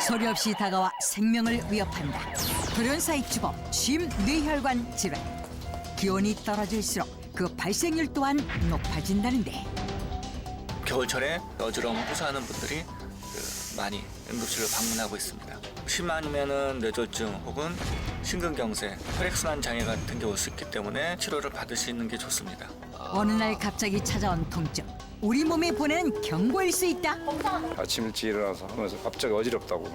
소리 없이 다가와 생명을 위협한다. 돌연사의 주범, 심뇌혈관 질환. 기온이 떨어질수록 그 발생률 또한 높아진다는데 겨울철에 어지러움 호소하는 분들이 많이 응급실로 방문하고 있습니다. 심하면은 뇌졸중 혹은 심근경색, 혈액순환 장애 같은 게 올 수 있기 때문에 치료를 받으시는 게 좋습니다. 어느 날 갑자기 찾아온 통증. 우리 몸에 보내는 경고일 수 있다. 아침 일찍 일어나서 하면서 갑자기 어지럽다고.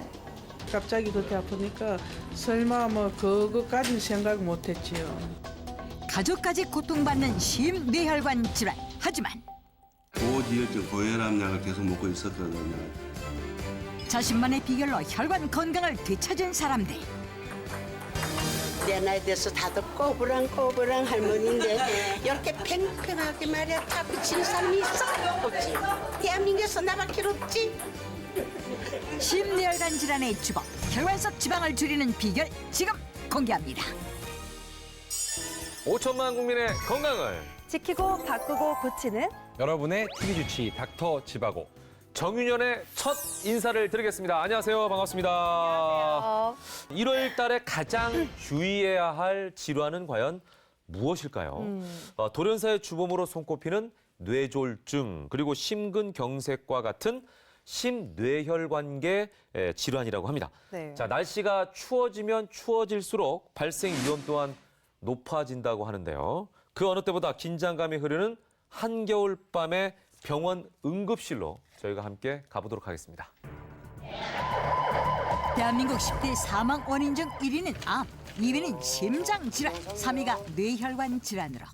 갑자기 그렇게 아프니까 설마 뭐 그거까지는 생각 못했지요. 가족까지 고통받는 심뇌혈관 질환. 하지만 고지혈증 고혈압 약을 계속 먹고 있었거든요. 자신만의 비결로 혈관 건강을 되찾은 사람들. 내 나이 돼서 다들 꼬부랑 할머니인데 이렇게 팽팽하게 말이야 다 붙이는 사람이 있어? 없지. 대한민국에서 나밖에 없지. 심뇌혈관 질환의 주범, 혈관 속 지방을 줄이는 비결 지금 공개합니다. 5천만 국민의 건강을 지키고 바꾸고 고치는 여러분의 TV 주치 닥터 지바고 정윤현의 첫 인사를 드리겠습니다. 안녕하세요. 반갑습니다. 1월 달에 가장 주의해야 할 질환은 과연 무엇일까요? 돌연사의 주범으로 손꼽히는 뇌졸중 그리고 심근경색과 같은 심뇌혈관계 질환이라고 합니다. 네. 자, 날씨가 추워지면 추워질수록 발생 위험 또한 높아진다고 하는데요. 그 어느 때보다 긴장감이 흐르는 한겨울 밤의 병원 응급실로 저희가 함께 가보도록 하겠습니다. 대한민국 10대 사망 원인 중 1위는 암, 2위는 심장 질환, 3위가 뇌혈관 질환으로.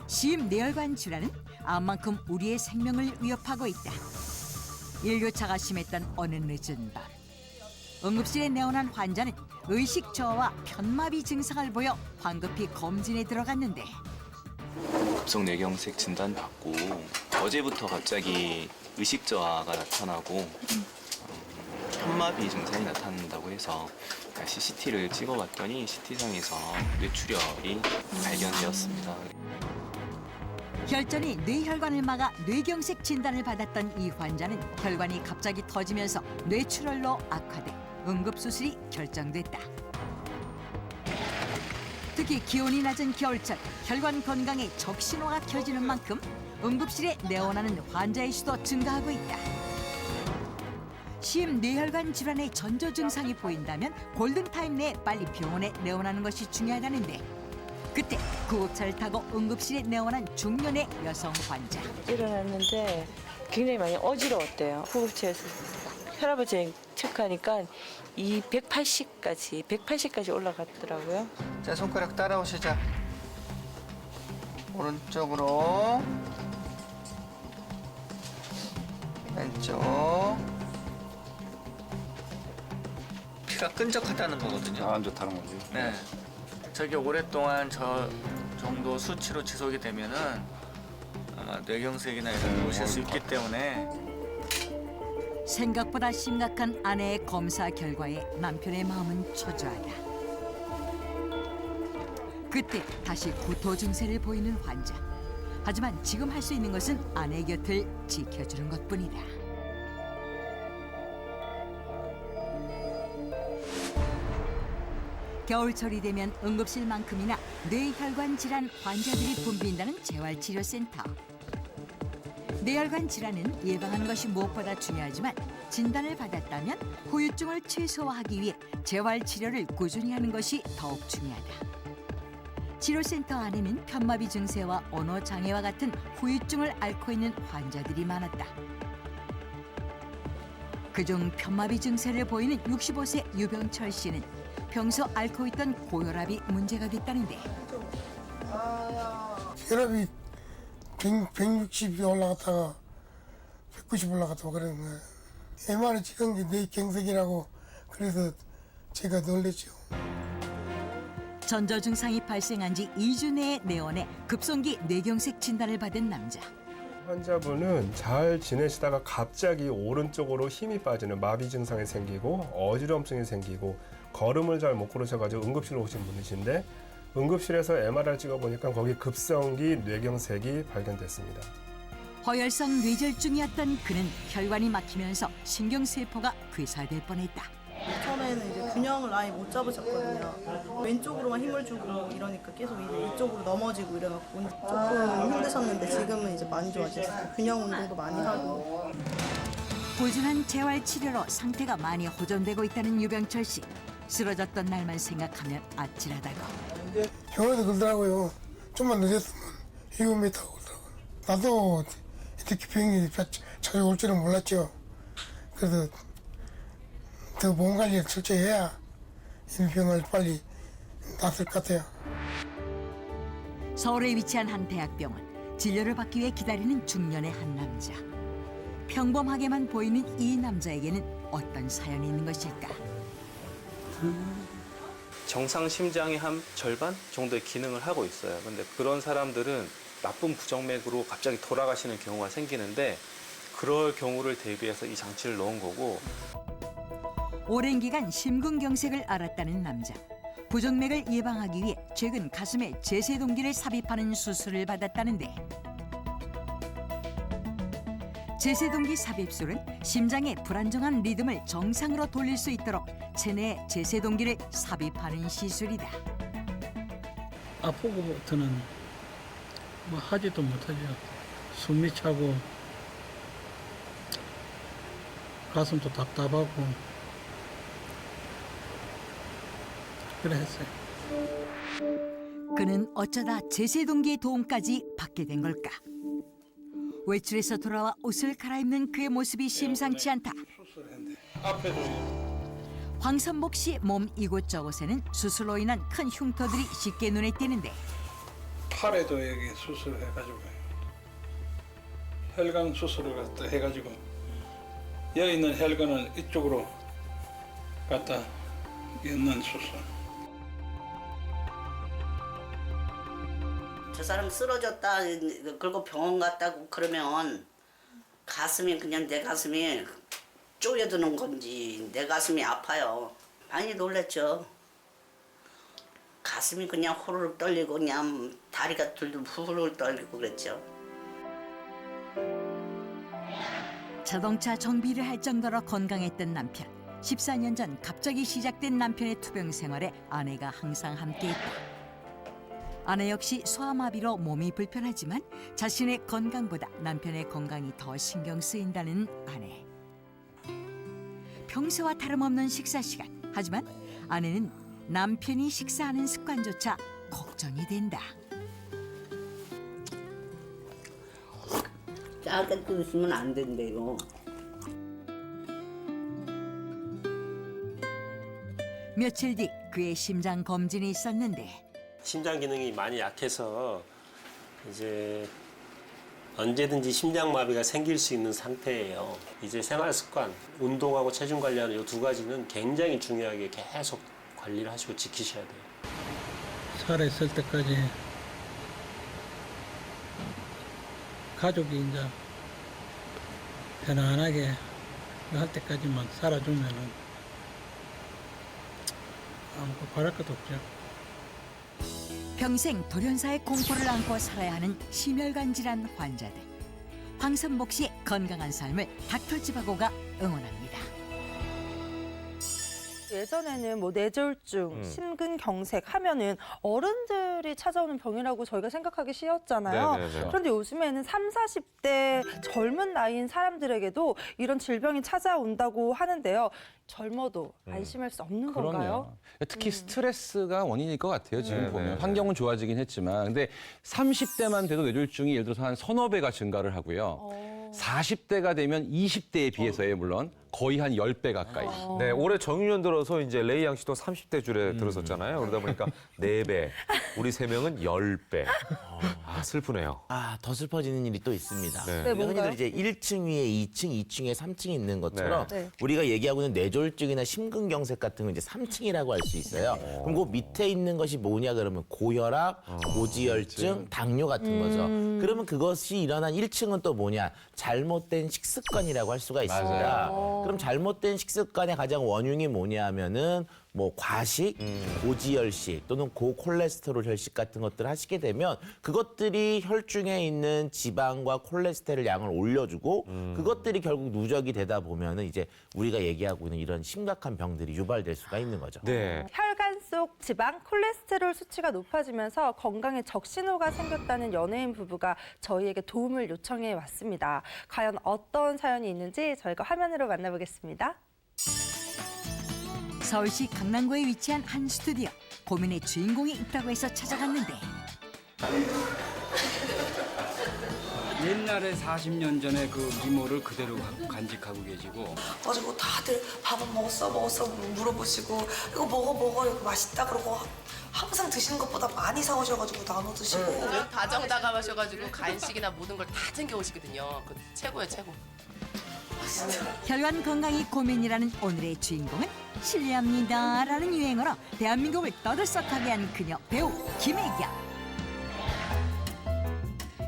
심뇌혈관 질환은 암만큼 우리의 생명을 위협하고 있다. 일교차가 심했던 어느 늦은 밤. 응급실에 내원한 환자는 의식 저하와 편마비 증상을 보여 황급히 검진에 들어갔는데 급성 뇌경색 진단 받고 어제부터 갑자기 의식 저하가 나타나고 편마비 증상이 나타난다고 해서 CCT를 찍어봤더니 CT상에서 뇌출혈이 발견되었습니다. 혈전이 뇌혈관을 막아 뇌경색 진단을 받았던 이 환자는 혈관이 갑자기 터지면서 뇌출혈로 악화돼 응급수술이 결정됐다. 특히 기온이 낮은 겨울철 혈관 건강에 적신호가 켜지는 만큼 응급실에 내원하는 환자의 수도 증가하고 있다. 심뇌혈관 질환의 전조 증상이 보인다면 골든타임 내에 빨리 병원에 내원하는 것이 중요하다는데 그때 구급차를 타고 응급실에 내원한 중년의 여성 환자. 일어났는데 굉장히 많이 어지러웠대요. 구급차에서 혈압을 체크하니까 180까지 올라갔더라고요. 자, 손가락 따라오시자. 오른쪽으로. 왼쪽. 피가 끈적하다는 거거든요. 안 좋다는 거지. 네. 저게 오랫동안 저 정도 수치로 지속이 되면은 아마 뇌경색이나 이런 게 오실 수 있기 때문에 생각보다 심각한 아내의 검사 결과에 남편의 마음은 초조하다. 그때 다시 구토 증세를 보이는 환자. 하지만 지금 할 수 있는 것은 아내 곁을 지켜주는 것뿐이다. 겨울철이 되면 응급실만큼이나 뇌혈관 질환 환자들이 붐빈다는 재활치료센터. 뇌혈관 질환은 예방하는 것이 무엇보다 중요하지만 진단을 받았다면 후유증을 최소화하기 위해 재활치료를 꾸준히 하는 것이 더욱 중요하다. 치료센터 안에는 편마비 증세와 언어장애와 같은 후유증을 앓고 있는 환자들이 많았다. 그중 편마비 증세를 보이는 65세 유병철 씨는 평소 앓고 있던 고혈압이 문제가 됐다는데 혈압이 160이 올라갔다가 190 올라갔다고 그러는 거예요. MRI 찍은 게 뇌경색이라고 그래서 제가 놀랬죠. 전조 증상이 발생한 지 2주 내에 내원해 급성기 뇌경색 진단을 받은 남자. 환자분은 잘 지내시다가 갑자기 오른쪽으로 힘이 빠지는 마비 증상이 생기고 어지럼증이 생기고 걸음을 잘 못 걸으셔가지고 응급실로 오신 분이신데 응급실에서 MRI 찍어보니까 거기 급성기 뇌경색이 발견됐습니다. 허혈성 뇌졸중이었던 그는 혈관이 막히면서 신경세포가 괴사될 뻔했다. 처음에는 이제 균형을 아예 못 잡으셨거든요. 왼쪽으로만 힘을 주고 이러니까 계속 이제 이쪽으로 넘어지고 이래갖고 조금 힘드셨는데 지금은 이제 많이 좋아졌어요. 균형 운동도 많이 하고. 꾸준한 재활 치료로 상태가 많이 호전되고 있다는 유병철 씨. 쓰러졌던 날만 생각하면 아찔하다고. 병원에서 그러더라고요. 좀만 늦었으면 위험했다고 그러더라고요. 나도 이렇게 병이 찾아올 줄은 몰랐죠. 그래서 더 몸 관리를 철저히 해야 이 병을 빨리 낫을 것 같아요. 서울에 위치한 한 대학병원. 진료를 받기 위해 기다리는 중년의 한 남자. 평범하게만 보이는 이 남자에게는 어떤 사연이 있는 것일까? 정상 심장의 한 절반 정도의 기능을 하고 있어요. 근데 그런 사람들은 나쁜 부정맥으로 갑자기 돌아가시는 경우가 생기는데 그럴 경우를 대비해서 이 장치를 넣은 거고. 오랜 기간 심근경색을 앓았다는 남자. 부정맥을 예방하기 위해 최근 가슴에 제세동기를 삽입하는 수술을 받았다는데 제세동기 삽입술은 심장의 불안정한 리듬을 정상으로 돌릴 수 있도록 체내에 제세동기를 삽입하는 시술이다. 아프고부터는 뭐 하지도 못하죠. 숨이 차고 가슴도 답답하고 그래 했어요. 그는 어쩌다 제세동기의 도움까지 받게 된 걸까? 외출에서 돌아와 옷을 갈아입는 그의 모습이 심상치 않다. 황선복 씨 몸 이곳저곳에는 수술로 인한 큰 흉터들이 쉽게 눈에 띄는데 팔에도 여기 수술해가지고 혈관 수술을 갖다 해가지고 여기 있는 혈관을 이쪽으로 갖다 엮는 수술. 저 사람 쓰러졌다 그리고 병원 갔다고 그러면 가슴이 그냥 내 가슴이 쪼여드는 건지 내 가슴이 아파요. 많이 놀랐죠. 가슴이 그냥 호로록 떨리고 그냥 다리가 둘둘 후루룩 떨리고 그랬죠. 자동차 정비를 할 정도로 건강했던 남편. 14년 전 갑자기 시작된 남편의 투병 생활에 아내가 항상 함께했다. 아내 역시 소아마비로 몸이 불편하지만 자신의 건강보다 남편의 건강이 더 신경 쓰인다는 아내. 평소와 다름없는 식사 시간. 하지만 아내는 남편이 식사하는 습관조차 걱정이 된다. 짜게 드시면 안 된대요. 며칠 뒤 그의 심장 검진이 있었는데 심장 기능이 많이 약해서 이제 언제든지 심장마비가 생길 수 있는 상태예요. 이제 생활 습관, 운동하고 체중 관리하는 이 두 가지는 굉장히 중요하게 계속 관리를 하시고 지키셔야 돼요. 살아있을 때까지 가족이 이제 편안하게 할 때까지만 살아주면은 아무것도 바랄 것도 없죠. 평생 돌연사의 공포를 안고 살아야 하는 심혈관 질환 환자들. 황선복 씨의 건강한 삶을 닥터집하고가 응원합니다. 예전에는 뭐 뇌졸중, 심근경색 하면은 어른들이 찾아오는 병이라고 저희가 생각하기 쉬웠잖아요. 네네네. 그런데 요즘에는 30, 40대 젊은 나이인 사람들에게도 이런 질병이 찾아온다고 하는데요. 젊어도 안심할 수 없는 건가요? 특히 스트레스가 원인일 것 같아요. 지금 네네. 보면 환경은 좋아지긴 했지만 근데 30대만 돼도 뇌졸중이 예를 들어서 한 서너 배가 증가를 하고요. 40대가 되면 20대에 비해서요, 물론 거의 한 10배 가까이. 네, 올해 정유년 들어서 이제 레이 양 씨도 30대 줄에 들어섰잖아요. 그러다 보니까 4배, 우리 3명은 10배. 아, 슬프네요. 아, 더 슬퍼지는 일이 또 있습니다. 네. 네, 뭔가요? 흔히들 이제 1층 위에 2층, 2층에 3층이 있는 것처럼 네. 우리가 얘기하고 있는 뇌졸중이나 심근경색 같은 건 이제 3층이라고 할 수 있어요. 그럼 그 밑에 있는 것이 뭐냐 그러면 고혈압, 고지혈증, 당뇨 같은 거죠. 그러면 그것이 일어난 1층은 또 뭐냐? 잘못된 식습관이라고 할 수가 있습니다. 그럼 잘못된 식습관의 가장 원흉이 뭐냐면은 뭐 과식, 고지혈식 또는 고콜레스테롤 혈식 같은 것들을 하시게 되면 그것들이 혈중에 있는 지방과 콜레스테롤 양을 올려주고 그것들이 결국 누적이 되다 보면은 이제 우리가 얘기하고 있는 이런 심각한 병들이 유발될 수가 있는 거죠. 네. 혈관 속 지방, 콜레스테롤 수치가 높아지면서 건강에 적신호가 생겼다는 연예인 부부가 저희에게 도움을 요청해 왔습니다. 과연 어떤 사연이 있는지 저희가 화면으로 만나보겠습니다. 서울시 강남구에 위치한 한 스튜디오. 고민의 주인공이 있다고 해서 찾아갔는데 옛날에 40년 전에 그 미모를 그대로 간직하고 계시고 가지고 다들 밥은 먹었어 물어보시고 이거 먹어 이거 맛있다 그러고 항상 드시는 것보다 많이 사오셔가지고 나눠 드시고 다정다감하셔가지고 간식이나 모든 걸 다 챙겨 오시거든요. 그 최고예요, 최고. 혈관 건강이 고민이라는 오늘의 주인공은 실례합니다라는 유행어로 대한민국을 떠들썩하게 한 그녀 배우 김혜경.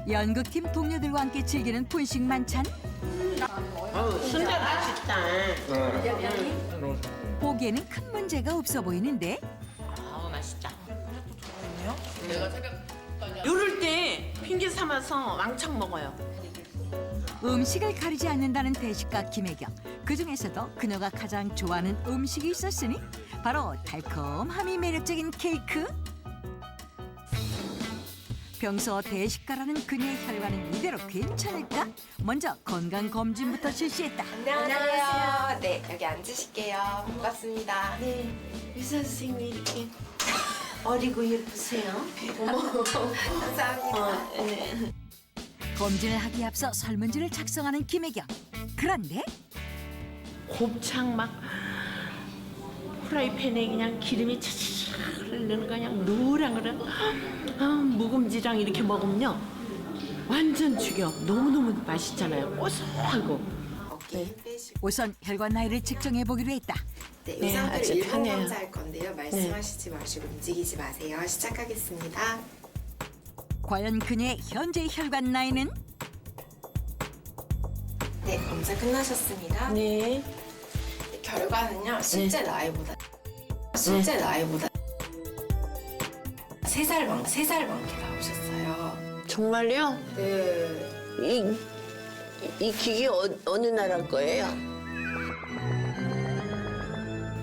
연극팀 동료들과 함께 즐기는 분식 만찬. 순대 맛있다. 보기에는 큰 문제가 없어 보이는데 맛있다. 이럴 때 핑계 삼아서 왕창 먹어요. 음식을 가리지 않는다는 대식가 김혜경. 그중에서도 그녀가 가장 좋아하는 음식이 있었으니 바로 달콤함이 매력적인 케이크. 평소 대식가라는 그녀의 혈관은 이대로 괜찮을까? 먼저 건강검진부터 실시했다. 안녕하세요. 네, 여기 앉으실게요. 반갑습니다. 네, 의사 선생님이 이렇게 어리고 예쁘세요. 어머, 감사합니다. 네. 검진을 하기에 앞서 설문지를 작성하는 김혜경. 그런데 곱창 막 프라이팬에 그냥 기름이 차차차 흐르는 그냥 노란 거를 묵은지랑 이렇게 먹으면요 완전 죽여. 너무너무 맛있잖아요. 고소하고. 어깨 빼시고. 우선 혈관 나이를 측정해 보기로 했다. 네, 네, 이 상태로 아주 1분 편해요. 검사할 건데요. 말씀하시지 마시고 움직이지 마세요. 시작하겠습니다. 과연 그녀의 현재 혈관 나이는? 네, 검사 끝나셨습니다. 네. 결과는요. 실제 나이보다 3살 많게 나오셨어요. 정말요? 네. 이 기계 어느 나라 거예요?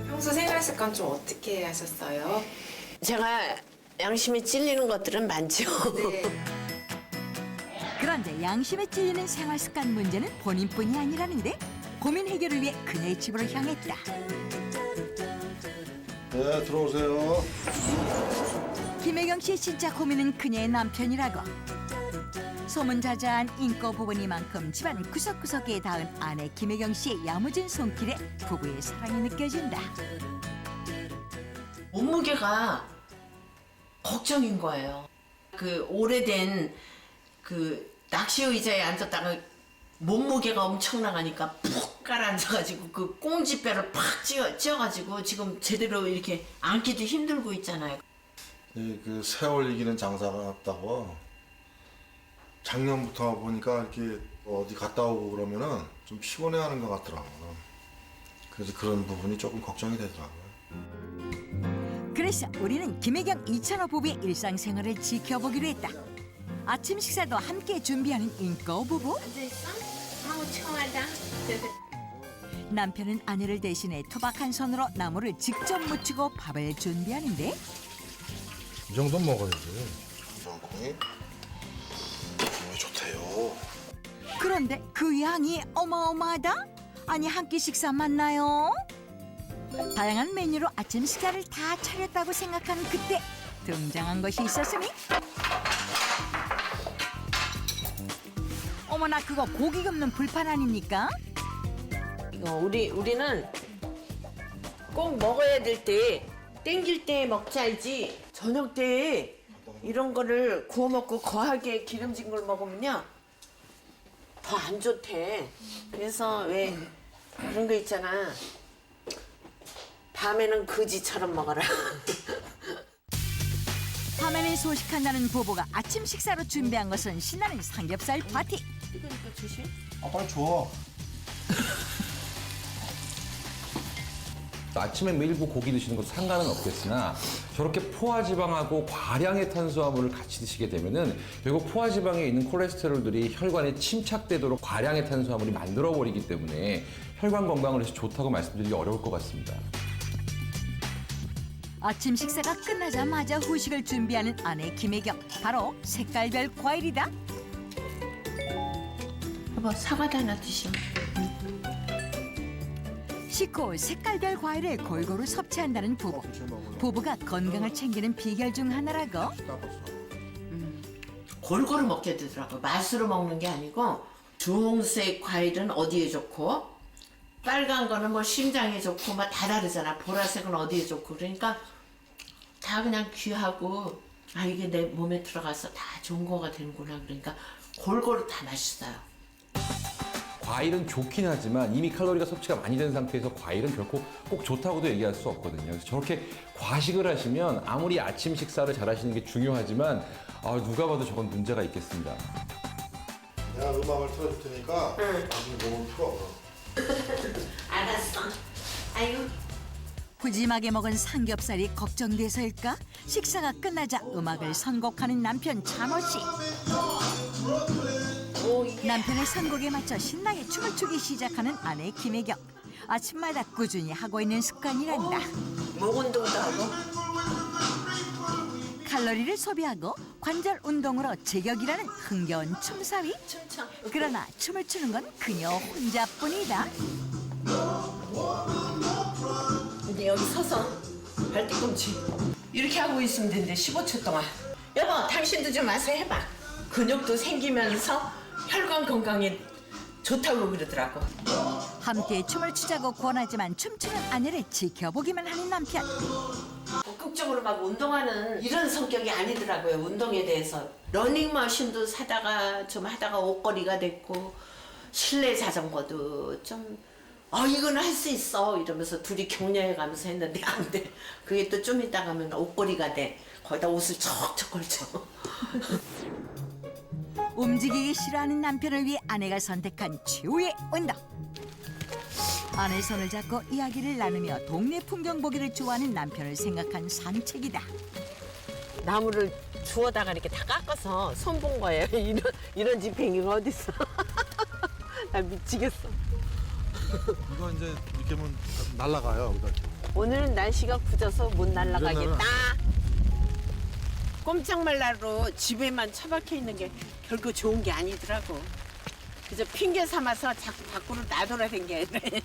평소 생활 습관 좀 어떻게 하셨어요? 제가 양심에 찔리는 것들은 많죠. 네. 그런데 양심에 찔리는 생활 습관 문제는 본인뿐이 아니라는데 고민 해결을 위해 그녀의 집으로 향했다. 네, 들어오세요. 김혜경 씨의 진짜 고민은 그녀의 남편이라고. 소문자자한 인고 부부니만큼 집안 구석구석에 닿은 아내 김혜경 씨의 야무진 손길에 부부의 사랑이 느껴진다. 몸무게가 걱정인 거예요. 그 오래된 그 낚시 의자에 앉았다가 몸무게가 엄청 나가니까 푹 깔아앉아가지고 그 꽁지뼈를 팍 찧어가지고 지금 제대로 이렇게 앉기도 힘들고 있잖아요. 그 세월 이기는 장사가 없다고 작년부터 보니까 이렇게 어디 갔다 오고 그러면은 좀 피곤해하는 것 같더라고요. 그래서 그런 부분이 조금 걱정이 되더라고요. 그래서 우리는 김혜경 이찬호 부부의 일상생활을 지켜보기로 했다. 아침 식사도 함께 준비하는 인고 부부. 아우 청하다. 남편은 아내를 대신해 투박한 손으로 나물을 직접 무치고 밥을 준비하는데 이 정도 먹어야지. 건강이 좋대요. 그런데 그 양이 어마어마하다? 아니 한 끼 식사 맞나요? 다양한 메뉴로 아침 식사를 다 차렸다고 생각한 그때 등장한 것이 있었으니 어머나 그거 고기 굽는 불판 아닙니까? 우리는 꼭 먹어야 될 때 땡길 때 먹자지 저녁 때 이런 거를 구워 먹고 거하게 기름진 걸 먹으면요 더 안 좋대. 그래서 왜 그런 거 있잖아. 밤에는 거지처럼 먹어라. 밤에는 소식한다는 부부가 아침 식사로 준비한 것은 신나는 삼겹살 파티. 이거니까 조심. 아, 빨리 줘. 아침에 일부 고기 드시는 것도 상관은 없겠으나 저렇게 포화지방하고 과량의 탄수화물을 같이 드시게 되면은 결국 포화지방에 있는 콜레스테롤들이 혈관에 침착되도록 과량의 탄수화물이 만들어버리기 때문에 혈관 건강을 위해서 좋다고 말씀드리기 어려울 것 같습니다. 아침 식사가 끝나자마자 후식을 준비하는 아내 김혜경. 바로 색깔별 과일이다. 여보, 사과도 하나 드셔. 식후 색깔별 과일을 골고루 섭취한다는 부부. 부부가 건강을 챙기는 비결 중 하나라고. 골고루 먹게 되더라고요. 맛으로 먹는 게 아니고 주홍색 과일은 어디에 좋고 빨간 거는 뭐 심장에 좋고 막 다 다르잖아. 보라색은 어디에 좋고 그러니까 다 그냥 귀하고 아 이게 내 몸에 들어가서 다 좋은 거가 되는구나. 그러니까 골고루 다 맛있어요. 과일은 좋긴 하지만 이미 칼로리가 섭취가 많이 된 상태에서 과일은 결코 꼭 좋다고도 얘기할 수 없거든요. 그래서 저렇게 과식을 하시면 아무리 아침 식사를 잘 하시는 게 중요하지만 누가 봐도 저건 문제가 있겠습니다. 내가 음악을 틀어줄 테니까 나중에 몸을 풀어. 알았어. 아유. 푸짐하게 먹은 삼겹살이 걱정돼서일까? 식사가 끝나자 음악을 선곡하는 남편 찬호 씨. 남편의 선곡에 맞춰 신나게 춤을 추기 시작하는 아내 김혜경. 아침마다 꾸준히 하고 있는 습관이란다. 목 운동도 하고. 칼로리를 소비하고 관절 운동으로 제격이라는 흥겨운 춤사위. 그러나 춤을 추는 건 그녀 혼자뿐이다. 근데 여기 서서 발뒤꿈치 이렇게 하고 있으면 되는데 15초 동안. 여보, 당신도 좀 와서 해봐. 근육도 생기면서 혈관 건강에 좋다고 그러더라고. 함께 춤을 추자고 권하지만 춤추는 아내를 지켜보기만 하는 남편. 적극적으로 막 운동하는 이런 성격이 아니더라고요. 운동에 대해서. 러닝머신도 사다가 좀 하다가 옷걸이가 됐고 실내 자전거도 좀 이건 할 수 있어 이러면서 둘이 격려해 가면서 했는데 안 돼. 그게 또 좀 있다 가면 옷걸이가 돼. 거기다 옷을 척척 걸쳐. 움직이기 싫어하는 남편을 위해 아내가 선택한 최후의 운동. 아내 손을 잡고 이야기를 나누며 동네 풍경 보기를 좋아하는 남편을 생각한 산책이다. 나무를 주워다가 이렇게 다 깎아서 손 본 거예요. 이런 집행이가 어딨어. 나 미치겠어. 이거 이제 이렇게 하면 날아가요. 오늘은 날씨가 굳어서 못 날아가겠다. 꼼짝 말라로 집에만 처박혀 있는 게 결코 좋은 게 아니더라고. 그저 핑계 삼아서 자꾸 밖으로 나돌아다녀야 돼.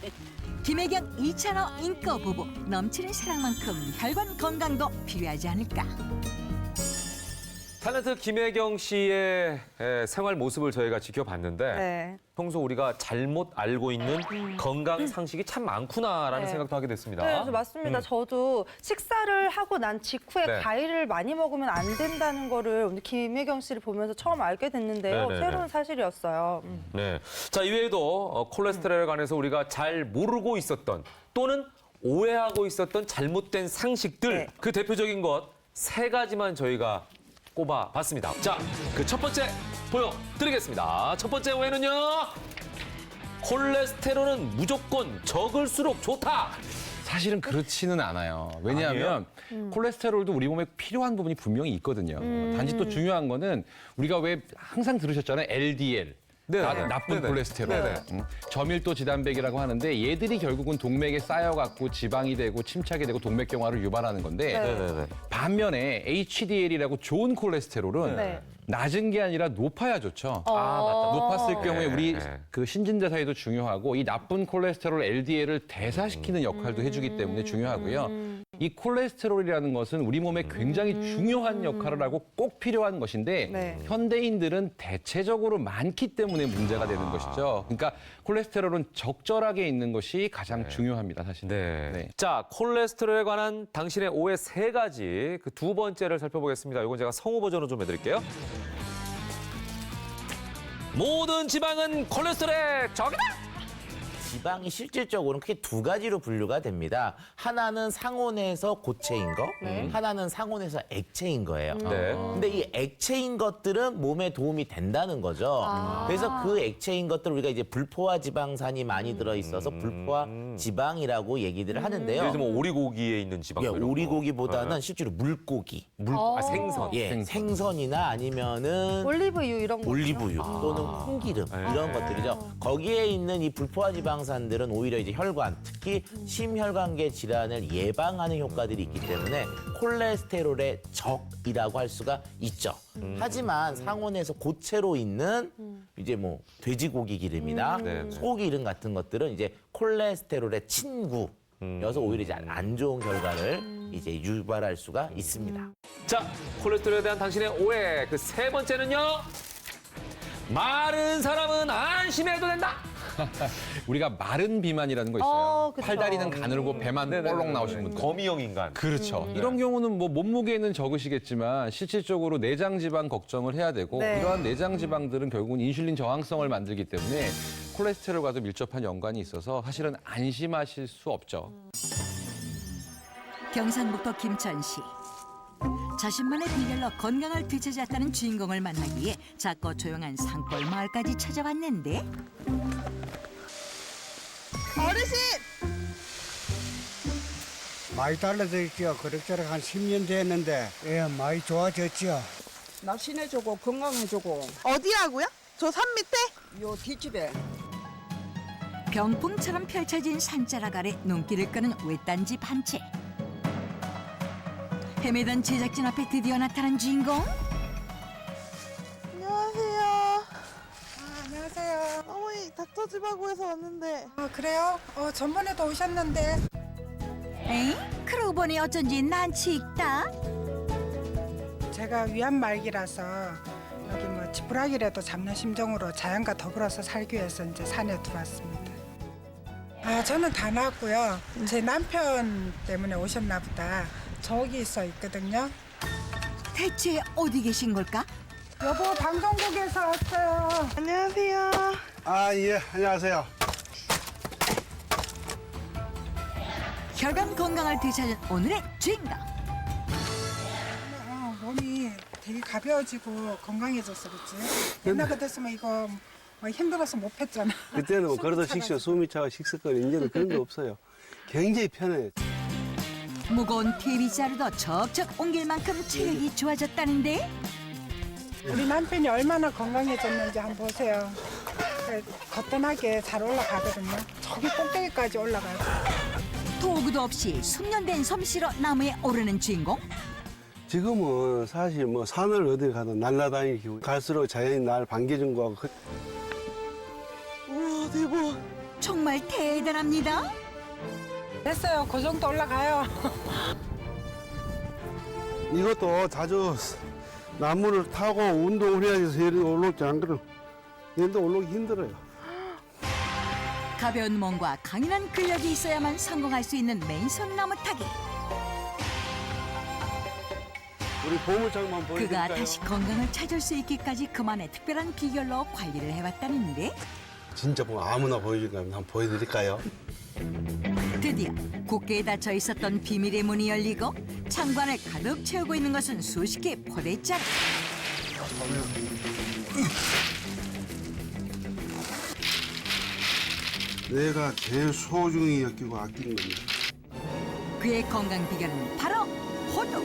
김혜경, 이찬호 인거 부부. 넘치는 사랑만큼 혈관 건강도 필요하지 않을까. 탤런트 김혜경 씨의 생활 모습을 저희가 지켜봤는데 네. 평소 우리가 잘못 알고 있는 건강 상식이 참 많구나라는 네. 생각도 하게 됐습니다. 네, 맞습니다. 저도 식사를 하고 난 직후에 네. 과일을 많이 먹으면 안 된다는 거를 오늘 김혜경 씨를 보면서 처음 알게 됐는데요. 네네네. 새로운 사실이었어요. 네. 자, 이외에도 콜레스테롤에 관해서 우리가 잘 모르고 있었던 또는 오해하고 있었던 잘못된 상식들 네. 그 대표적인 것 3가지만 저희가 꼽아봤습니다. 자, 그 첫 번째 보여드리겠습니다. 첫 번째 오해는요. 콜레스테롤은 무조건 적을수록 좋다. 사실은 그렇지는 않아요. 왜냐하면 콜레스테롤도 우리 몸에 필요한 부분이 분명히 있거든요. 단지 또 중요한 거는 우리가 왜 항상 들으셨잖아요. LDL. 나쁜 네네. 콜레스테롤. 네네. 저밀도 지단백이라고 하는데 얘들이 결국은 동맥에 쌓여갖고 지방이 되고 침착이 되고 동맥경화를 유발하는 건데 네네네. 반면에 HDL이라고 좋은 콜레스테롤은 네. 낮은 게 아니라 높아야 좋죠. 맞다. 높았을 경우에 우리 네. 그 신진대사에도 중요하고 이 나쁜 콜레스테롤 LDL을 대사시키는 역할도 해주기 때문에 중요하고요. 이 콜레스테롤이라는 것은 우리 몸에 굉장히 중요한 역할을 하고 꼭 필요한 것인데 네. 현대인들은 대체적으로 많기 때문에 문제가 되는 것이죠. 그러니까 콜레스테롤은 적절하게 있는 것이 가장 중요합니다, 사실. 네. 자, 콜레스테롤에 관한 당신의 오해 3가지 그 두 번째를 살펴보겠습니다. 이건 제가 성우 버전으로 좀 해드릴게요. 모든 지방은 콜레스테롤의 적이다. 지방이 실질적으로는 크게 두 가지로 분류가 됩니다. 하나는 상온에서 고체인 거, 하나는 상온에서 액체인 거예요. 네. 근데 이 액체인 것들은 몸에 도움이 된다는 거죠. 그래서 그 액체인 것들 우리가 이제 불포화 지방산이 많이 들어 있어서 불포화 지방이라고 얘기들을 하는데요. 예를 들면 오리고기에 있는 지방. 예, 오리고기보다는 실제로 물고기, 생선. 예, 생선이나 아니면은 올리브유 이런 거. 올리브유 또는 콩기름 이런 것들이죠. 거기에 있는 이 불포화 지방산들은 오히려 이제 혈관, 특히 심혈관계 질환을 예방하는 효과들이 있기 때문에 콜레스테롤의 적이라고 할 수가 있죠. 하지만 상온에서 고체로 있는 이제 뭐 돼지고기 기름이나 소기름 같은 것들은 이제 콜레스테롤의 친구여서 오히려 이제 안 좋은 결과를 이제 유발할 수가 있습니다. 자, 콜레스테롤에 대한 당신의 오해. 그 세 번째는요. 마른 사람은 안심해도 된다. 우리가 마른 비만이라는 거 있어요. 그쵸. 팔다리는 가늘고 배만 볼록 나오시는 분들. 거미형 인간. 그렇죠. 이런 경우는 뭐 몸무게는 적으시겠지만 실질적으로 내장 지방 걱정을 해야 되고 네. 이러한 내장 지방들은 결국은 인슐린 저항성을 만들기 때문에 콜레스테롤과도 밀접한 연관이 있어서 사실은 안심하실 수 없죠. 경상북도 김천시. 자신만의 비결로 건강을 되찾았다는 주인공을 만나기 위해 작고 조용한 산골 마을까지 찾아왔는데 어르신! 많이 달라졌죠. 그럭저럭 한 10년 됐는데 많이 좋아졌죠. 날씬해지고 건강해지고. 어디라고요? 저 산 밑에? 요 뒷집에. 병풍처럼 펼쳐진 산자락 아래 눈길을 끄는 외딴 집 한 채. 헤매던 제작진 앞에 드디어 나타난 주인공. 안녕하세요. 안녕하세요. 어머니 닥터집하고 해서 왔는데. 그래요? 전번에도 오셨는데. 에이? 그러고 보니 어쩐지 난치 있다. 제가 위암 말기라서 여기 뭐 지푸라기라도 잡는 심정으로 자연과 더불어서 살기 위해서 이제 산에 들어왔습니다. 저는 다 나왔고요. 제 남편 때문에 오셨나 보다. 저기 있거든요. 대체 어디 계신 걸까? 여보, 방송국에서 왔어요. 안녕하세요. 예, 안녕하세요. 혈관 건강을 되찾은 오늘의 주인공. 몸이 되게 가벼워지고 건강해졌어, 그렇지? 옛날 같았으면 이거 뭐 힘들어서 못 폈잖아. 그때는 뭐 걸어도 식쇼, 숨이 차고 식습관 이제는 그런 게 없어요. 굉장히 편해요. 무거운 TV자루도 척척 옮길 만큼 체력이 좋아졌다는데 우리 남편이 얼마나 건강해졌는지 한번 보세요. 거뜬하게 잘 올라가거든요. 저기 꼭대기까지 올라가요. 도구도 없이 숙련된 솜씨로 나무에 오르는 주인공. 지금은 사실 뭐 산을 어디 가든 날아다니는 기분. 갈수록 자연이 날 반겨준 거하고. 우와 대박. 정말 대단합니다. 됐어요. 그 정도 올라가요. 이것도 자주 나무를 타고 운동을 해야지 이리 올라오지 안 그러면 얘도 올라오기 힘들어요. 가벼운 몸과 강인한 근력이 있어야만 성공할 수 있는 맨손 나무 타기. 우리 보물창만 그가 보여드릴까요? 다시 건강을 찾을 수 있기까지 그만의 특별한 비결로 관리를 해왔다는데 진짜 뭐 아무나 보여주니까 한번 보여드릴까요? 드디어 굳게 닫혀 있었던 비밀의 문이 열리고 창관을 가득 채우고 있는 것은 수십 개의 포대자루. 내가 제일 소중히 여기고 아끼는 겁니다. 그의 건강 비결은 바로 호두.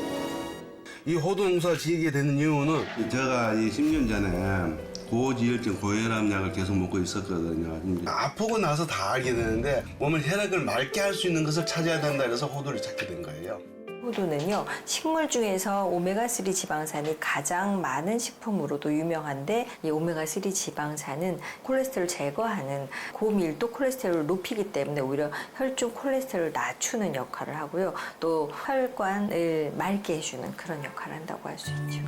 이 호두 농사 지게 되는 이유는 제가 이 10년 전에 고지혈증, 고혈압 약을 계속 먹고 있었거든요. 아프고 나서 다 알게 되는데 몸을 혈액을 맑게 할 수 있는 것을 찾아야 된다 그래서 호두를 찾게 된 거예요. 호두는요, 식물 중에서 오메가3 지방산이 가장 많은 식품으로도 유명한데 이 오메가3 지방산은 콜레스테롤 제거하는 고밀도 콜레스테롤을 높이기 때문에 오히려 혈중 콜레스테롤을 낮추는 역할을 하고요. 또 혈관을 맑게 해주는 그런 역할을 한다고 할 수 있죠.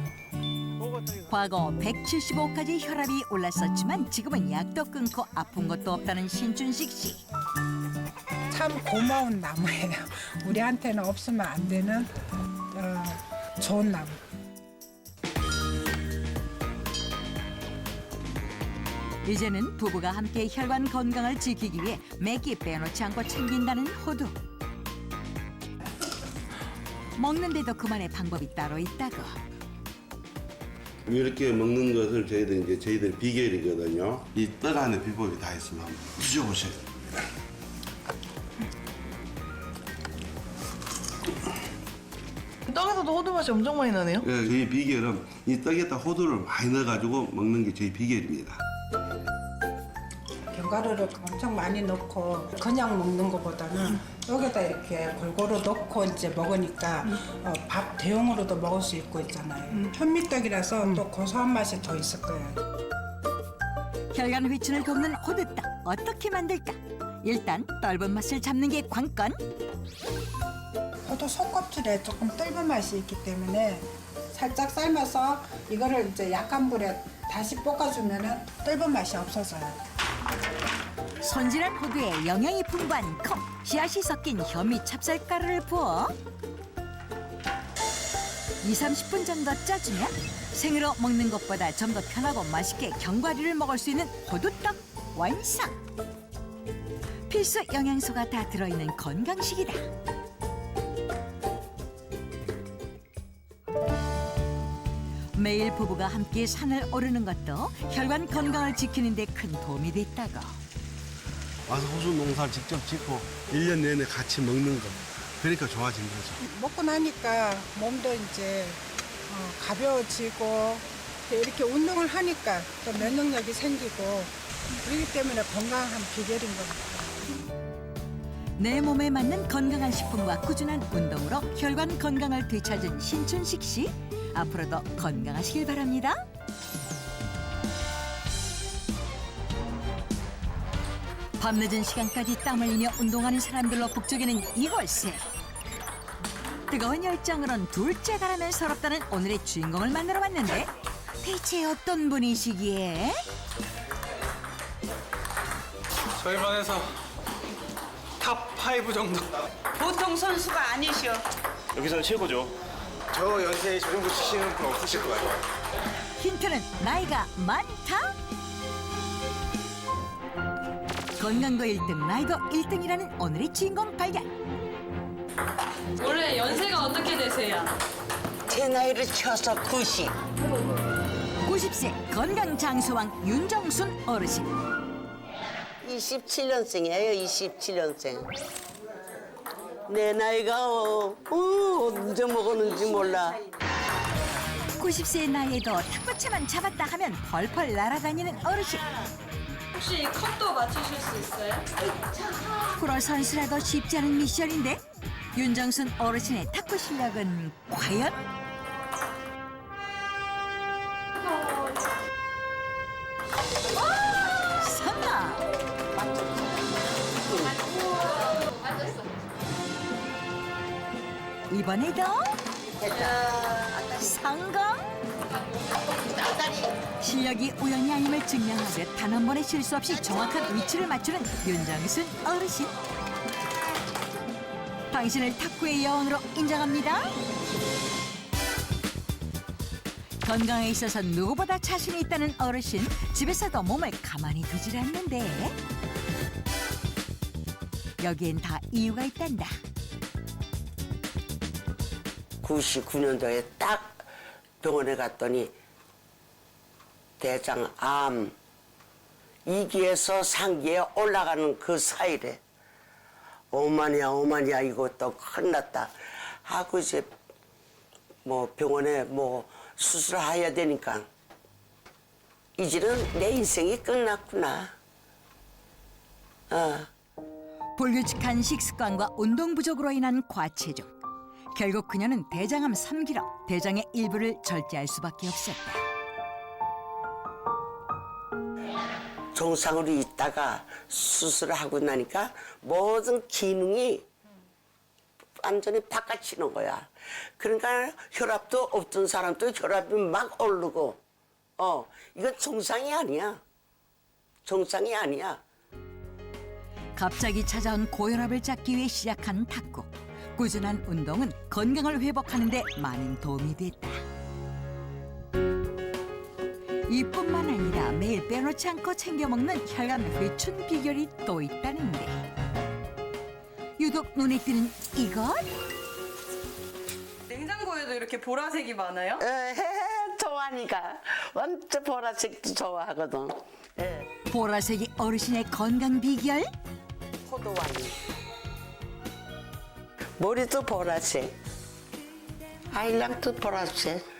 과거 175까지 혈압이 올랐었지만 지금은 약도 끊고 아픈 것도 없다는 신춘식 씨. 참 고마운 나무예요. 우리한테는 없으면 안 되는 좋은 나무. 이제는 부부가 함께 혈관 건강을 지키기 위해 매끼 빼놓지 않고 챙긴다는 호두. 먹는데도 그만의 방법이 따로 있다고. 이렇게 먹는 것을 저희들 비결이거든요. 이 떡 안에 비법이 다 있으면 한번 드셔보세요. 떡에서도 호두 맛이 엄청 많이 나네요. 네, 저희 비결은 이 떡에다 호두를 많이 넣어가지고 먹는 게 저희 비결입니다. 견과류를 엄청 많이 넣고 그냥 먹는 것보다는 여기다 이렇게 골고루 넣고 이제 먹으니까 밥 대용으로도 먹을 수 있고 있잖아요. 현미떡이라서 또 고소한 맛이 더 있을 거예요. 혈관 회춘을 돕는 호두떡 어떻게 만들까? 일단 떫은 맛을 잡는 게 관건. 호두 속껍질에 조금 떫은 맛이 있기 때문에 살짝 삶아서 이거를 이제 약한 불에 다시 볶아주면은 떫은 맛이 없어져요. 손질한 호두에 영양이 풍부한 콩, 씨앗이 섞인 현미 찹쌀가루를 부어 20-30분 정도 쪄주면 생으로 먹는 것보다 좀 더 편하고 맛있게 견과류를 먹을 수 있는 호두떡 완성! 필수 영양소가 다 들어있는 건강식이다. 매일 부부가 함께 산을 오르는 것도 혈관 건강을 지키는 데 큰 도움이 됐다고. 와서 호수 농사를 직접 짓고 1년 내내 같이 먹는 거. 그러니까 좋아진 거죠. 먹고 나니까 몸도 이제 가벼워지고 이렇게 운동을 하니까 또 면역력이 생기고 그렇기 때문에 건강한 비결인 것 같아요. 내 몸에 맞는 건강한 식품과 꾸준한 운동으로 혈관 건강을 되찾은 신춘식 씨. 앞으로도 건강하시길 바랍니다. 밤늦은 시간까지 땀 흘리며 운동하는 사람들로 북적이는 이곳에 뜨거운 열정으로는 둘째 가라면 서럽다는 오늘의 주인공을 만나러 왔는데 대체 어떤 분이시기에? 저희 반에서 탑5 정도. 보통 선수가 아니셔. 여기서는 최고죠. 저 연세에 저 정도 치시는 분 없으실 것 같아요. 힌트는 나이가 많다? 건강도 1등, 나이도 1등이라는 오늘의 주인공 발견. 원래 연세가 어떻게 되세요? 제 나이를 쳐서 90. 90세 건강장수왕 윤정순 어르신. 27년생이에요, 27년생. 내 나이가 언제 먹었는지 몰라. 90세의 나이에도 탁구채만 잡았다 하면 펄펄 날아다니는 어르신. 혹시 컵도 맞추실 수 있어요? 프로 선수라도 쉽지 않은 미션인데 윤정순 어르신의 탁구 실력은 과연? 성공! 이번에도 성공! 실력이 우연이 아님을 증명하듯 단 한 번의 실수 없이 정확한 위치를 맞추는 윤정순 어르신. 당신을 탁구의 여왕으로 인정합니다. 건강에 있어서 누구보다 자신이 있다는 어르신. 집에서도 몸을 가만히 두질 않는데 여기엔 다 이유가 있단다. 99년도에 딱 병원에 갔더니 대장암 2기에서 3기에 올라가는 그 사이래. 오마니야 이것도 큰일 났다 하고 이제 뭐 병원에 뭐 수술해야 되니까 이제는 내 인생이 끝났구나. 불규칙한 식습관과 운동 부족으로 인한 과체중. 결국 그녀는 대장암 3기로 대장의 일부를 절제할 수밖에 없었다. 정상으로 있다가 수술을 하고 나니까 모든 기능이 완전히 바꿔치는 거야. 그러니까 혈압도 없던 사람도 혈압이 막 오르고 이건 정상이 아니야. 정상이 아니야. 갑자기 찾아온 고혈압을 잡기 위해 시작한 탁구. 꾸준한 운동은 건강을 회복하는 데 많은 도움이 됐다. 이뿐만 아니라 매일 빼놓지 않고 챙겨 먹는 혈관 회춘 비결이 또 있다는데 유독 눈에 띄는 이것? 냉장고에도 이렇게 보라색이 많아요? 좋아하니까 완전 보라색도 좋아하거든. 보라색이 어르신의 건강 비결? 포도와인. 머리도 보라색. 아이랑도 보라색.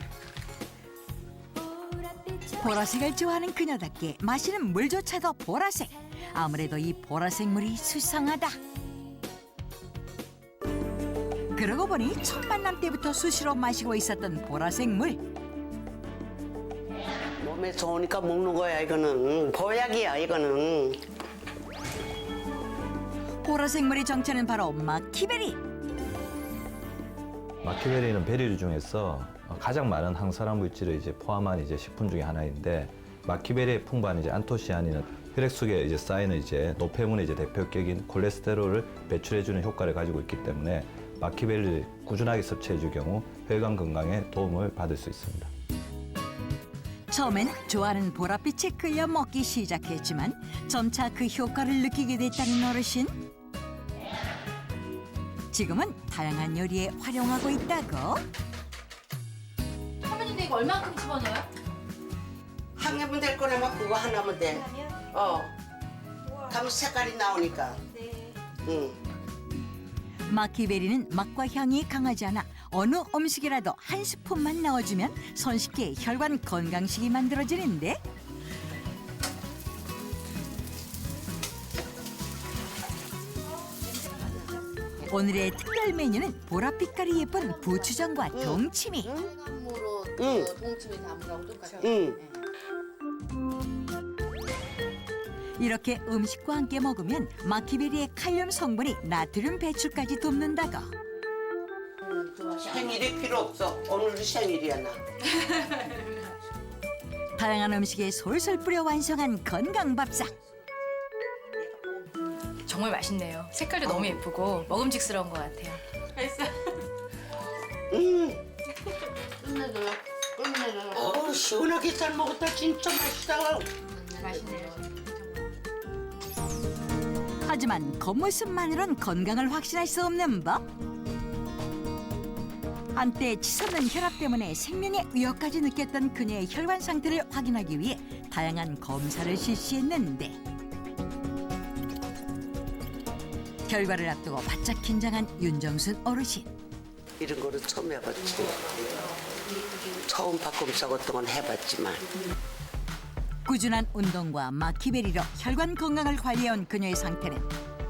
보라색을 좋아하는 그녀답게 마시는 물조차도 보라색. 아무래도 이 보라색 물이 수상하다. 그러고 보니 첫 만남 때부터 수시로 마시고 있었던 보라색 물. 몸에 좋으니까 먹는 거야 이거는. 보약이야 이거는. 보라색 물의 정체는 바로 마키베리. 마키베리는 베리류 중에서 가장 많은 항산화 물질을 포함한 식품 중에 하나인데 마키베리에 풍부한 안토시아닌은 혈액 속에 쌓이는 노폐물의 대표격인 콜레스테롤을 배출해주는 효과를 가지고 있기 때문에 마키베리를 꾸준하게 섭취해 줄 경우 혈관 건강에 도움을 받을 수 있습니다. 처음엔 좋아하는 보랏빛에 끌려 먹기 시작했지만 점차 그 효과를 느끼게 됐다는 어르신. 지금은 다양한 요리에 활용하고 있다고. 할머니인데 이거 얼마큼 집어넣어요? 한 개면 될 거라면 그거 하나면 돼. 그럼 색깔이 나오니까. 응. 마키베리는 맛과 향이 강하지 않아 어느 음식이라도 한 스푼만 넣어주면 손쉽게 혈관 건강식이 만들어지는데 오늘의 특별 메뉴는 보랏빛깔이 예쁜 부추전과 동치미. 콩나물로 동치미 담은 거하고 똑같아요. 이렇게 음식과 함께 먹으면 마키베리의 칼륨 성분이 나트륨 배출까지 돕는다고. 생일이 필요 없어. 오늘도 생일이야 나. 다양한 음식에 솔솔 뿌려 완성한 건강 밥상. 정말 맛있네요. 색깔도 너무 예쁘고 먹음직스러운 것 같아요. 맛있어. 끝내줘요. 시원하게 잘 먹었다. 진짜 맛있다. 맛있네요. 하지만 겉모습만으론 건강을 확신할 수 없는 법. 한때 치솟는 혈압 때문에 생명의 위협까지 느꼈던 그녀의 혈관 상태를 확인하기 위해 다양한 검사를 실시했는데 결과를 앞두고 바짝 긴장한 윤정순 어르신. 이런 거를 처음 해봤지. 처음 밥검사 같은 건 해봤지만. 꾸준한 운동과 마키베리로 혈관 건강을 관리해온 그녀의 상태는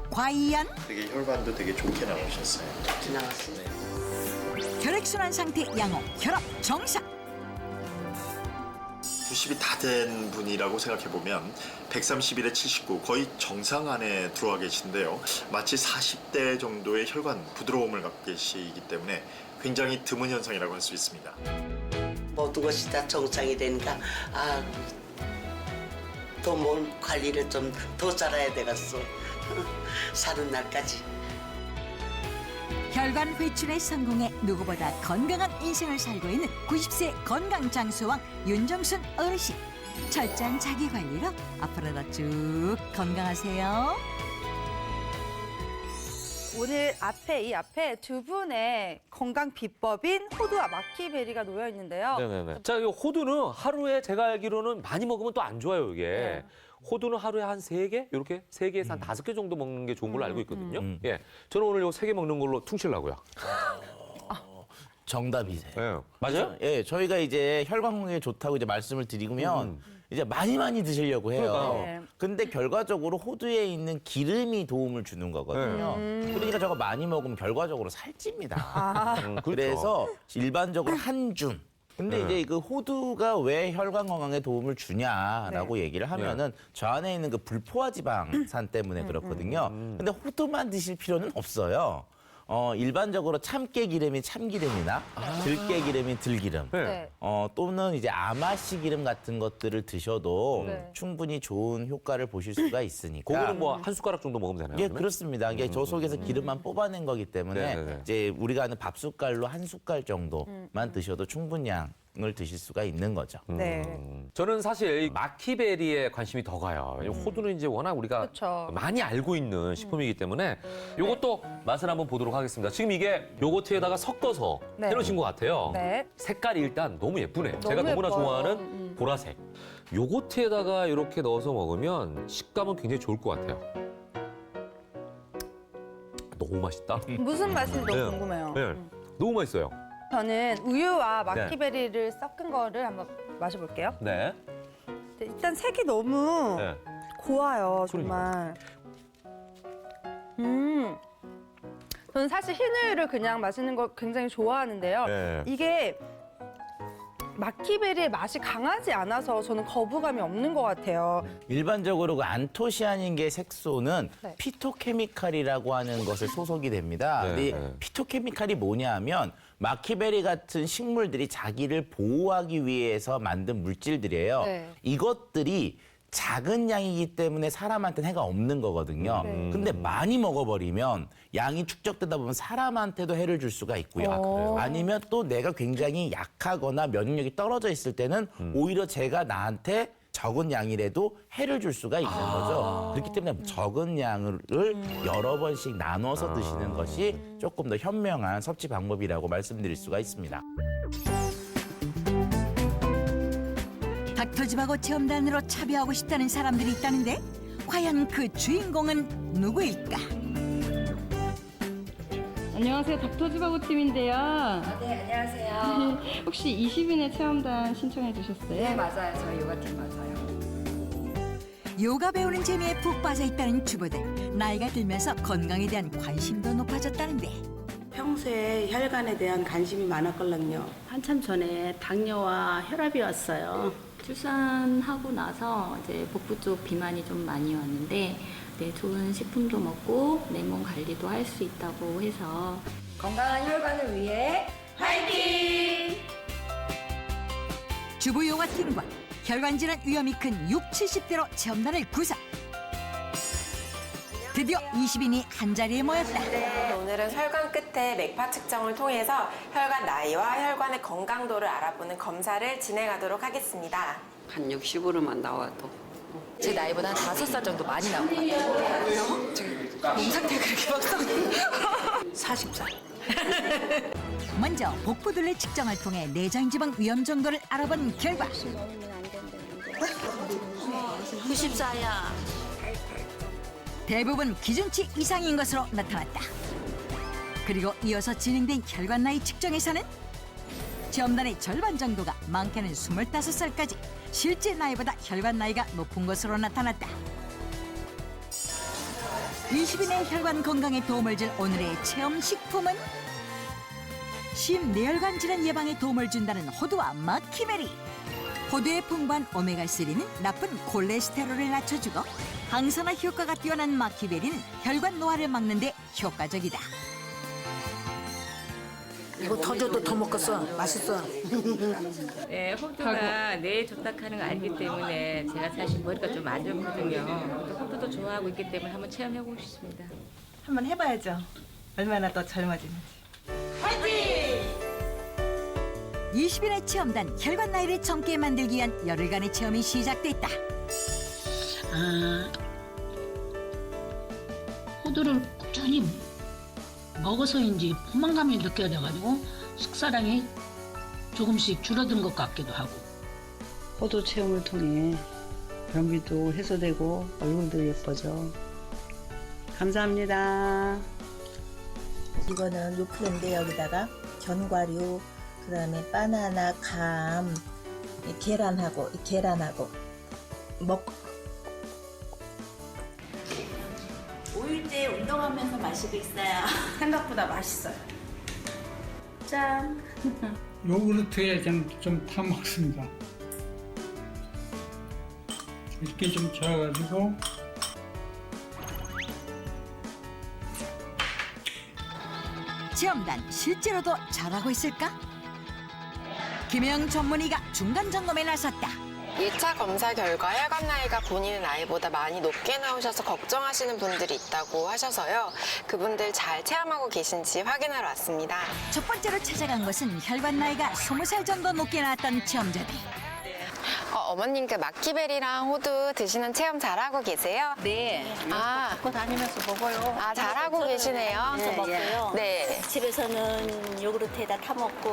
과연 되게 혈관도 되게 좋게 나오셨어요. 좋게 나왔어요. 혈액순환 상태 양호, 혈압 정상. 90이 다 된 분이라고 생각해보면 131에 79 거의 정상 안에 들어와 계신데요. 마치 40대 정도의 혈관 부드러움을 갖고 계시기 때문에 굉장히 드문 현상이라고 할 수 있습니다. 모든 것이 다 정상이 되니까 더 몸 관리를 좀 더 잘해야 되겠어. 사는 날까지. 혈관 회춘에 성공해 누구보다 건강한 인생을 살고 있는 90세 건강 장수왕 윤정순 어르신. 철저한 자기 관리로 앞으로도 쭉 건강하세요. 오늘 이 앞에 두 분의 건강 비법인 호두와 마키베리가 놓여 있는데요. 네네네. 자, 이 호두는 하루에 제가 알기로는 많이 먹으면 또 안 좋아요, 이게. 네. 호두는 하루에 한 3개? 이렇게 3개에서 한 5개 정도 먹는 게 좋은 걸로 알고 있거든요. 예. 저는 오늘 요 3개 먹는 걸로 퉁치려고요. 정답이세요. 네. 맞아요? 예, 저희가 이제 혈관 건강에 좋다고 말씀을 드리면 이제 많이 드시려고 해요. 그러니까요. 근데 결과적으로 호두에 있는 기름이 도움을 주는 거거든요. 그러니까 저거 많이 먹으면 결과적으로 살찝니다. 그래서 일반적으로 한 줌. 근데 이제 그 호두가 왜 혈관 건강에 도움을 주냐라고 얘기를 하면은 저 안에 있는 그 불포화 지방산 때문에 그렇거든요. 근데 호두만 드실 필요는 없어요. 일반적으로 참깨 기름이 참기름이나 들깨 기름이 들기름, 또는 이제 아마씨 기름 같은 것들을 드셔도 충분히 좋은 효과를 보실 수가 있으니까. 그거는 뭐 한 숟가락 정도 먹으면 되나요? 예, 그러면? 그렇습니다. 이게 저 속에서 기름만 뽑아낸 거기 때문에 이제 우리가 하는 밥 숟갈로 한 숟갈 정도만 드셔도 충분량 드실 수가 있는 거죠. 저는 사실 마키베리에 관심이 더 가요. 왜냐면 호두는 이제 워낙 우리가 그쵸. 많이 알고 있는 식품이기 때문에 요것도 맛을 한번 보도록 하겠습니다. 지금 이게 요거트에다가 섞어서 네. 해놓으신 것 같아요. 네. 색깔이 일단 너무 예쁘네. 너무 제가 너무나 예뻐요. 좋아하는 보라색. 요거트에다가 이렇게 넣어서 먹으면 식감은 굉장히 좋을 것 같아요. 너무 맛있다. 무슨 맛인지 너무 네. 궁금해요. 네. 너무 맛있어요. 저는 우유와 마키베리를 섞은 거를 한번 마셔볼게요. 네. 일단 색이 너무 네. 고와요, 정말. 저는 사실 흰 우유를 그냥 마시는 걸 굉장히 좋아하는데요. 네. 이게 마키베리의 맛이 강하지 않아서 저는 거부감이 없는 것 같아요. 일반적으로 그 안토시아닌계 색소는 네. 피토케미칼이라고 하는 것에 소속이 됩니다. 네, 근데 이 네. 피토케미칼이 뭐냐 하면 마키베리 같은 식물들이 자기를 보호하기 위해서 만든 물질들이에요. 네. 이것들이 작은 양이기 때문에 사람한테는 해가 없는 거거든요. 근데 많이 먹어버리면 양이 축적되다 보면 사람한테도 해를 줄 수가 있고요. 아니면 또 내가 굉장히 약하거나 면역력이 떨어져 있을 때는 오히려 제가 나한테 적은 양이라도 해를 줄 수가 있는 거죠. 그렇기 때문에 적은 양을 여러 번씩 나눠서 드시는 것이 조금 더 현명한 섭취 방법이라고 말씀드릴 수가 있습니다. 닥터집하고 체험단으로 참여하고 싶다는 사람들이 있다는데 과연 그 주인공은 누구일까? 안녕하세요. 닥터집하고 팀인데요. 네, 안녕하세요. 혹시 20인의 체험단 신청해 주셨어요? 네, 맞아요. 저희 요가팀 맞아요. 요가 배우는 재미에 푹 빠져 있다는 주부들. 나이가 들면서 건강에 대한 관심도 높아졌다는데 평소에 혈관에 대한 관심이 많았걸랑요. 한참 전에 당뇨와 혈압이 왔어요. 출산하고 나서 이제 복부 쪽 비만이 좀 많이 왔는데 좋은 식품도 먹고 내 몸 관리도 할 수 있다고 해서 건강한 혈관을 위해 화이팅! 주부 요가팀과 혈관질환 위험이 큰 60, 70대로 체험단을 구성. 드디어 20인이 한자리에 모였다. 오늘은 혈관 끝에 맥파 측정을 통해서 혈관 나이와 혈관의 건강도를 알아보는 검사를 진행하도록 하겠습니다. 한 60으로만 나와도 제 나이보다 한 5살 정도 많이 나온 것 같아요. 왜요? 몸 상태가 그렇게 막 40살. 먼저 복부둘레 측정을 통해 내장 지방 위험 정도를 알아본 결과 94야. 대부분 기준치 이상인 것으로 나타났다. 그리고 이어서 진행된 혈관 나이 측정에서는 체험단의 절반 정도가 많게는 25살까지 실제 나이보다 혈관 나이가 높은 것으로 나타났다. 20인의 혈관 건강에 도움을 줄 오늘의 체험 식품은 심뇌혈관 질환 예방에 도움을 준다는 호두와 마키베리. 호두에 풍부한 오메가3는 나쁜 콜레스테롤을 낮춰주고 항산화 효과가 뛰어난 마키베리는 혈관 노화를 막는 데 효과적이다. 이거 더 줘도 더 먹겠어. 맛있어. 네, 호두가 뇌에 좋다 하는 거 알기 때문에 제가 사실 머리가 좀 안 좋거든요. 호두도 좋아하고 있기 때문에 한번 체험해보고 싶습니다. 한번 해봐야죠. 얼마나 더 젊어지는지. 화이팅! 20인의 체험단 혈관 나이를 젊게 만들기 위한 열흘간의 체험이 시작됐다. 호두를 꾸준히 먹어서인지 포만감이 느껴져가지고 식사량이 조금씩 줄어든 것 같기도 하고. 호두 체험을 통해 변비도 해소되고 얼굴도 예뻐져. 감사합니다. 이거는 요플인데 여기다가 견과류, 그다음에 바나나, 감, 계란하고 먹고 5일째 운동하면서 마시고 있어요. 생각보다 맛있어요. 짠! 요구르트에 좀 타먹습니다. 이렇게 좀 저어가지고 체험단 실제로도 잘하고 있을까? 김영 전문의가 중간 점검에 나섰다. 1차 검사 결과 혈관 나이가 본인의 나이보다 많이 높게 나오셔서 걱정하시는 분들이 있다고 하셔서요. 그분들 잘 체험하고 계신지 확인하러 왔습니다. 첫 번째로 찾아간 것은 혈관 나이가 20살 정도 높게 나왔던 체험자들. 어머님 그 마키베리랑 호두 드시는 체험 잘하고 계세요? 네. 갖고 다니면서 먹어요. 아, 잘하고 계시네요. 네, 먹고요. 네. 집에서는 요구르트에다 타 먹고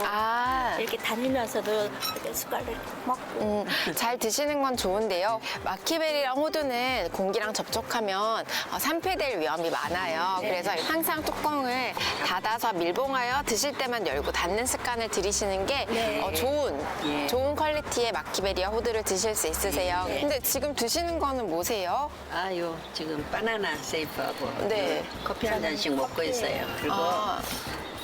이렇게 다니면서도 이렇게 숟갈을 먹고. 잘 드시는 건 좋은데요. 마키베리랑 호두는 공기랑 접촉하면 산패될 위험이 많아요. 그래서 항상 뚜껑을 닫아서 밀봉하여 드실 때만 열고 닫는 습관을 들이시는 게 좋은 퀄리티의 마키베리와 호두를 드실 수 있으세요. 근데 지금 드시는 거는 뭐세요? 아유, 지금 바나나 세이프하고 네. 커피 한 잔씩 먹고 있어요. 그리고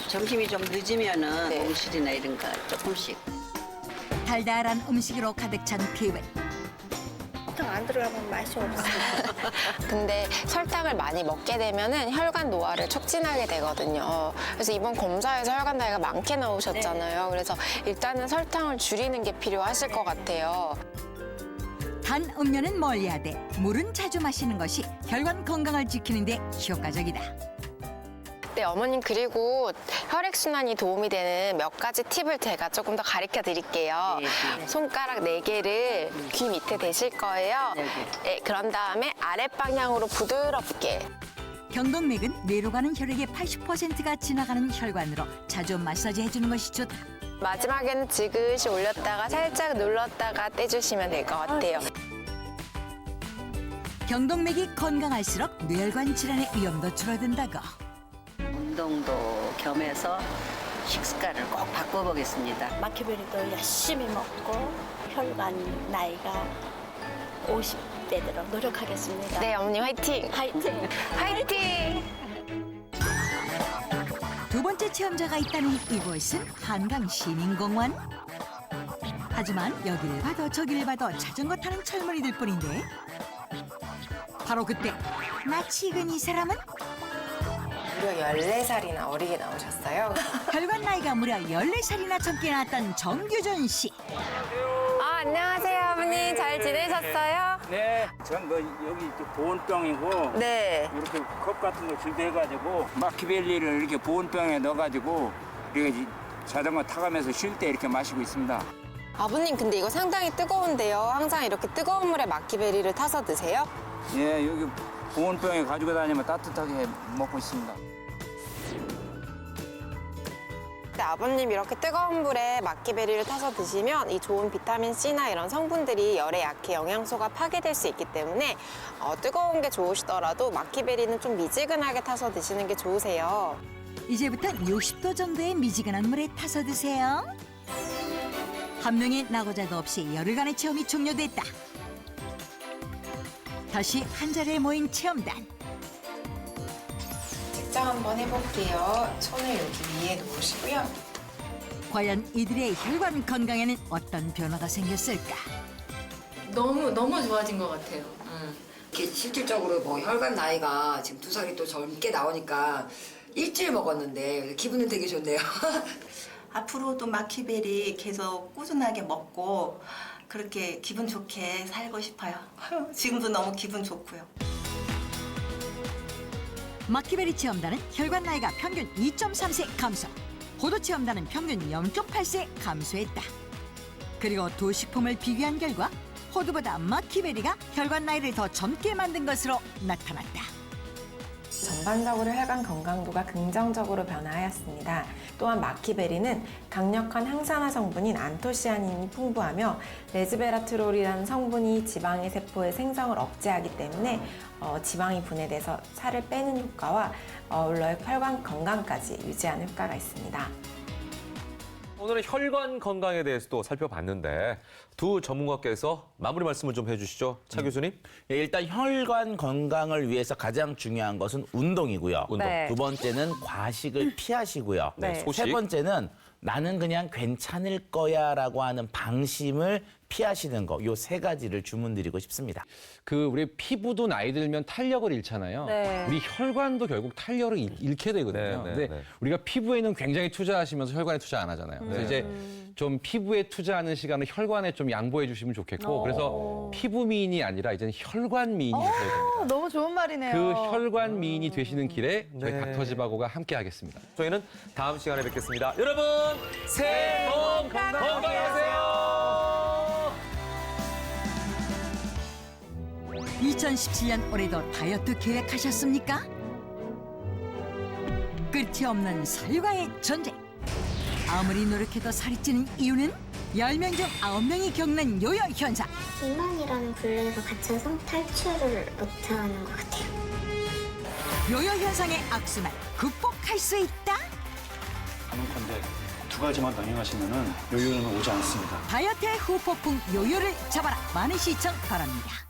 점심이 좀 늦으면은 옹실이나 이런 거 조금씩. 달달한 음식으로 가득 찬 기회. 설탕 안 들어가면 맛이 없어요. 근데 설탕을 많이 먹게 되면은 혈관 노화를 촉진하게 되거든요. 그래서 이번 검사에서 혈관 나이가 많게 나오셨잖아요. 그래서 일단은 설탕을 줄이는 게 필요하실 것 같아요. 단 음료는 멀리하되 물은 자주 마시는 것이 혈관 건강을 지키는 데 효과적이다. 네, 어머님 그리고 혈액순환이 도움이 되는 몇 가지 팁을 제가 조금 더 가르쳐 드릴게요. 손가락 4개를 귀 밑에 대실 거예요. 네, 그런 다음에 아랫방향으로 부드럽게. 경동맥은 뇌로 가는 혈액의 80%가 지나가는 혈관으로 자주 마사지 해주는 것이 좋다. 마지막에는 지그시 올렸다가 살짝 눌렀다가 떼주시면 될 것 같아요. 경동맥이 건강할수록 뇌혈관 질환의 위험도 줄어든다고. 운동도 겸해서 식습관을 꼭 바꿔보겠습니다. 마키베리도 열심히 먹고 혈관 나이가 50대대로 노력하겠습니다. 네, 어머님 화이팅! 화이팅! 화이팅! 두 번째 체험자가 있다는 이곳은 한강 시민공원. 하지만 여기를 봐도 저기를 봐도 자전거 타는 젊은이들 뿐인데 바로 그때 낯익은 이 사람은 무려 14살이나 어리게 나오셨어요. 혈관 나이가 무려 14살이나 젊게 나왔던 정규준 씨. 안녕하세요, 아버님. 잘 지내셨어요? 네, 전 여기 보온병이고 네. 이렇게 컵 같은 거 준비해가지고 마키벨리를 이렇게 보온병에 넣어가지고 이렇게 자전거 타가면서 쉴 때 이렇게 마시고 있습니다. 아버님, 근데 이거 상당히 뜨거운데요. 항상 이렇게 뜨거운 물에 마키베리를 타서 드세요? 예, 여기 보온병에 가지고 다니면 따뜻하게 먹고 있습니다. 네, 아버님 이렇게 뜨거운 물에 마키베리를 타서 드시면 이 좋은 비타민 C나 이런 성분들이 열에 약해 영양소가 파괴될 수 있기 때문에 뜨거운 게 좋으시더라도 마키베리는 좀 미지근하게 타서 드시는 게 좋으세요. 이제부터 60도 정도의 미지근한 물에 타서 드세요. 한 명의 나고자도 없이 열흘간의 체험이 종료됐다. 다시 한 자리에 모인 체험단. 측정 한번 해볼게요. 손을 여기 위에 놓으시고요. 과연 이들의 혈관 건강에는 어떤 변화가 생겼을까? 너무 좋아진 것 같아요. 이렇게 실질적으로 뭐 혈관 나이가 지금 2살이 또 젊게 나오니까 일주일 먹었는데 기분은 되게 좋네요. 앞으로도 마키베리 계속 꾸준하게 먹고 그렇게 기분 좋게 살고 싶어요. 지금도 너무 기분 좋고요. 마키베리 체험단은 혈관 나이가 평균 2.3세 감소, 호두 체험단은 평균 0.8세 감소했다. 그리고 두 식품을 비교한 결과 호두보다 마키베리가 혈관 나이를 더 젊게 만든 것으로 나타났다. 전반적으로 혈관 건강도가 긍정적으로 변화하였습니다. 또한 마키베리는 강력한 항산화 성분인 안토시아닌이 풍부하며 레즈베라트롤이라는 성분이 지방의 세포의 생성을 억제하기 때문에 지방이 분해돼서 살을 빼는 효과와 어울러 혈관 건강까지 유지하는 효과가 있습니다. 오늘은 혈관 건강에 대해서도 살펴봤는데 두 전문가께서 마무리 말씀을 좀 해주시죠. 차 교수님. 예, 일단 혈관 건강을 위해서 가장 중요한 것은 운동이고요. 운동. 네. 두 번째는 과식을 피하시고요. 네, 소식. 세 번째는 나는 그냥 괜찮을 거야라고 하는 방심을 피하시는 거, 요 3가지를 주문드리고 싶습니다. 우리 피부도 나이 들면 탄력을 잃잖아요. 네. 우리 혈관도 결국 탄력을 잃게 되거든요. 근데 우리가 피부에는 굉장히 투자하시면서 혈관에 투자 안 하잖아요. 그래서 이제 좀 피부에 투자하는 시간을 혈관에 좀 양보해 주시면 좋겠고, 그래서 피부 미인이 아니라 이제는 혈관 미인이 되셔야 됩니다. 너무 좋은 말이네요. 그 혈관 미인이 되시는 길에 저희 닥터지바고가 함께 하겠습니다. 저희는 다음 시간에 뵙겠습니다. 여러분, 새해 복 건강하세요. 2017년 올해도 다이어트 계획하셨습니까? 끝이 없는 살과의 전쟁. 아무리 노력해도 살이 찌는 이유는 10명 중 9명이 겪는 요요 현상. 비만이라는 분류에서 갇혀서 탈출을 못하는 것 같아요. 요요 현상의 악순환 극복할 수 있다? 하는 건데 2가지만 병행하시면은 요요는 오지 않습니다. 다이어트의 후폭풍 요요를 잡아라. 많은 시청 바랍니다.